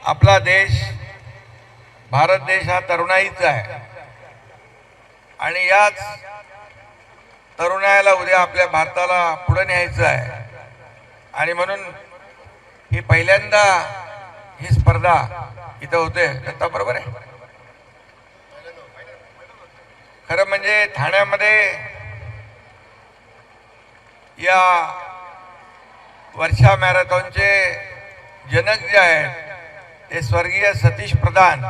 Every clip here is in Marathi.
आपला देश भारत देश हा तरुणाईचा आहे आणि याच तरुणाईला उद्या आपल्या भारताला पुढे न्यायचं आहे आणि म्हणून ही पहिल्यांदा ही स्पर्धा इथं होते. दत्ता बरोबर आहे. खरं म्हणजे ठाण्यामध्ये या वर्षा मॅरेथॉनचे जनक जे आहेत ते स्वर्गीय सतीश प्रधान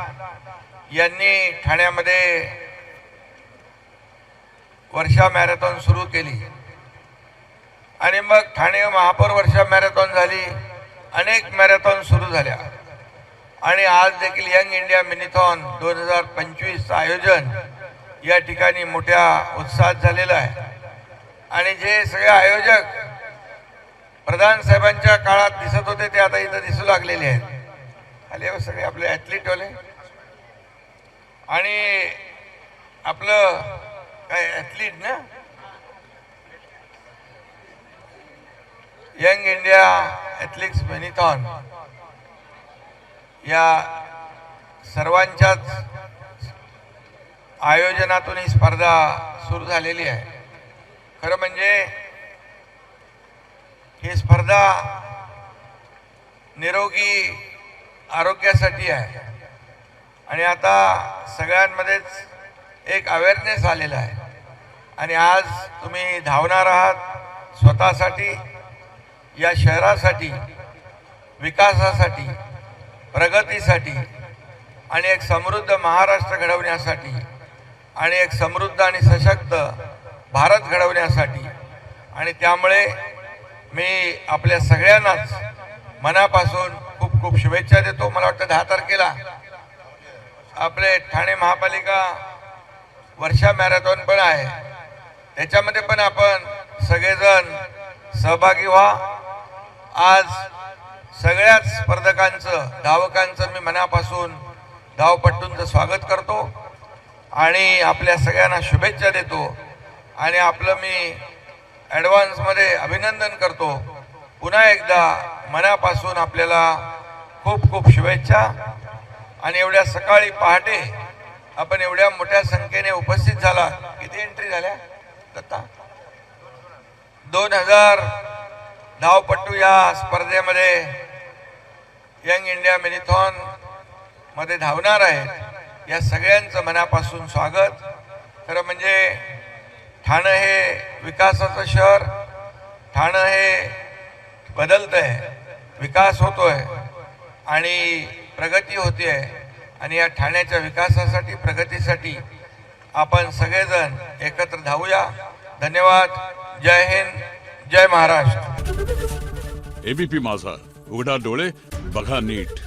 यांनी ठाण्यामध्ये वर्षा मॅरेथॉन सुरू केली आणि मग ठाणे महापौर वर्षा मॅरेथॉन झाली. अनेक मॅरेथॉन सुरू झाल्या आणि आज देखील यंग इंडिया मिनिथॉन 2025 आयोजन या ठिकाणी मोठ्या उत्साहात झालेलं आहे. आणि जे सगळे आयोजक प्रधान साहेबांच्या काळात दिसत होते ते आता इथं दिसू लागलेले आहेत. आले सगळे आपले ॲथलीट वाले आणि आपलं काय ॲथलीट ना यंग इंडिया ॲथलीट्स मॅरेथॉन या सर्वांच्याच आयोजनातून ही स्पर्धा सुरू झालेली आहे. खरं म्हणजे ही स्पर्धा निरोगी आरोग्यासाठी आहे आणि आता सगळ्यांमध्येच एक अवेअरनेस आलेला आहे. आणि आज तुम्ही धावणार आहात स्वतःसाठी, या शहरासाठी, विकासासाठी, प्रगतीसाठी आणि एक समृद्ध महाराष्ट्र घडवण्यासाठी आणि एक समृद्ध आणि सशक्त भारत घडवण्यासाठी. आणि त्यामुळे मी आपल्या सगळ्यांनाच मनापासून खूप खूप शुभेच्छा देतो. मला वाटतं 10 तारखेला आपले ठाणे महापालिका वर्षा मॅरेथॉन पण आहे. त्याच्यामध्ये पण आपण सगळेजण सहभागी व्हा. आज सगळ्याच स्पर्धकांचं धावकांचं मी मनापासून धावपटूंचं स्वागत करतो आणि आपल्या सगळ्यांना शुभेच्छा देतो आणि आपलं मी ॲडव्हान्समध्ये अभिनंदन करतो. पुन्हा एकदा मनापासून आपल्याला खूप खूप शुभेच्छा. आणि एवढ्या सकाळी पहाटे आपण एवढ्या मोठ्या संख्येने उपस्थित झाला. किती एंट्री झाल्या दत्ता? 2000 धावपटू या स्पर्धेमध्ये यंग इंडिया मॅरेथॉन मध्ये धावणार आहेत. या सगळ्यांचं मनापासून स्वागत. खरं म्हणजे ठाणं हे विकासाचं शहर. ठाणं हे बदलतंय, विकास होतोय आणि प्रगती होते आहे. आणि या ठाण्याच्या विकासासाठी, प्रगतीसाठी आपण सगळेजण एकत्र धावूया. धन्यवाद. जय हिंद, जय महाराष्ट्र. एबीपी माझा, उघडा डोळे बघा नीट.